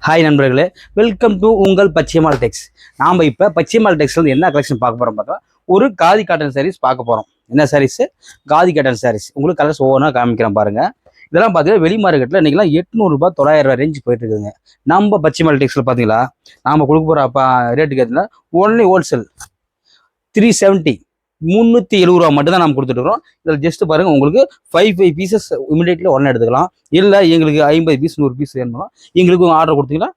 Hi நண்பர்களே, welcome to உங்கள் பச்சைமால் டெக்ஸ். நாம் இப்போ பச்சைமால் டெக்ஸ்லேருந்து என்ன கலெக்ஷன் பார்க்க போகிறோம் பார்த்தா, ஒரு காதி காட்டன் சாரீஸ் பார்க்க போகிறோம். என்ன சாரீஸு? காதி காட்டன் சாரீஸ். உங்களுக்கு கலர்ஸ் ஒவ்வொன்றா காமிக்கிறேன் பாருங்கள். இதெல்லாம் பார்த்தீங்கன்னா வெளி மார்க்கெட்டில் இன்றைக்கெல்லாம் 800 900 ரேஞ்சு போயிட்டு இருக்குதுங்க. நம்ம பச்சைமால் டெக்ஸில் பார்த்தீங்களா, நாம் கொடுக்க போகிற ரேட்டுக்கு ஏற்றுனா ஒன்லி ஹோல்சேல் 370 370 மட்டும் தான் நம்ம கொடுத்துட்டுருக்கோம். இதில் ஜஸ்ட் பாருங்கள், உங்களுக்கு 5 பீசஸ் இமிடியேட்லி உடனே எடுத்துக்கலாம். இல்லை எங்களுக்கு 50 பீஸ் 100 பீஸ் வேணும்னா எங்களுக்கு ஆர்டர் கொடுத்தீங்கன்னா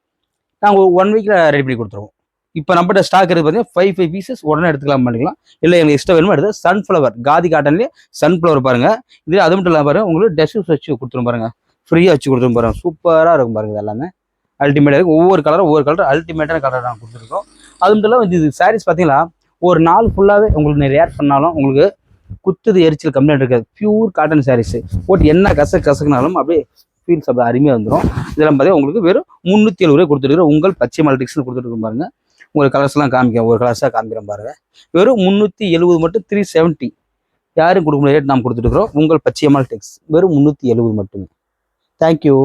நாங்கள் 1 வீக்கில் ரெடி பண்ணி கொடுத்துருவோம். இப்போ நம்மகிட்ட ஸ்டாக் இருக்குது பார்த்தீங்கன்னா 5 பீசஸ் உடனே எடுத்துக்கலாம் பண்ணிக்கலாம். இல்லை எங்களுக்கு எக்ஸ்ட்ரா வேணுமோ எடுத்து சன்ஃப்ளவர் காதி காட்டன்லேயே சன்ஃப்ளவர் பாருங்கள். இது அது மட்டும் இல்லாமல் பாருங்கள், உங்களுக்கு டெஸ்ட் வச்சு கொடுத்துரும் பாருங்கள், ஃப்ரீயாக வச்சு கொடுத்துரும் பாருங்கள். சூப்பராக இருக்கும் பாருங்கள். எல்லாமே அல்டிமேட்டாக இருக்கும். ஒவ்வொரு கலர் அல்டிமேட்டான கலர் நாங்கள் கொடுத்துருக்கோம். அது மட்டும் இல்லாமல் இது சாரீஸ் பார்த்தீங்கன்னா ஒரு நாள் ஃபுல்லாகவே உங்களுக்கு நிறைய ஆட் பண்ணாலும் உங்களுக்கு குத்துது எரிச்சல் கம்மியாக இருக்காது. பியூர் காட்டன் சாரீஸு போட்டு என்ன கசக்குனாலும் அப்படியே ஃபீல்ஸ் அப்படி அருமையாக வந்துடும். இதெல்லாம் பார்த்தீங்கன்னா உங்களுக்கு வெறும் 370 கொடுத்துருக்குறோம். உங்கள் பச்சைமால் டெக்ஸ்னு கொடுத்துருக்கோம் பாருங்கள். உங்களுக்கு கலர்ஸ்லாம் காமிக்கிறேன், ஒரு கலர்ஸாக காமிக்கிறேன் பாருங்கள். வெறும் 370 மட்டும் 370 யாரும் கொடுக்க முடியாது ரேட் நாம் கொடுத்துருக்குறோம். உங்கள் பச்சைமால் டெக்ஸ் வெறும் 370 மட்டுமே. தேங்க்யூ.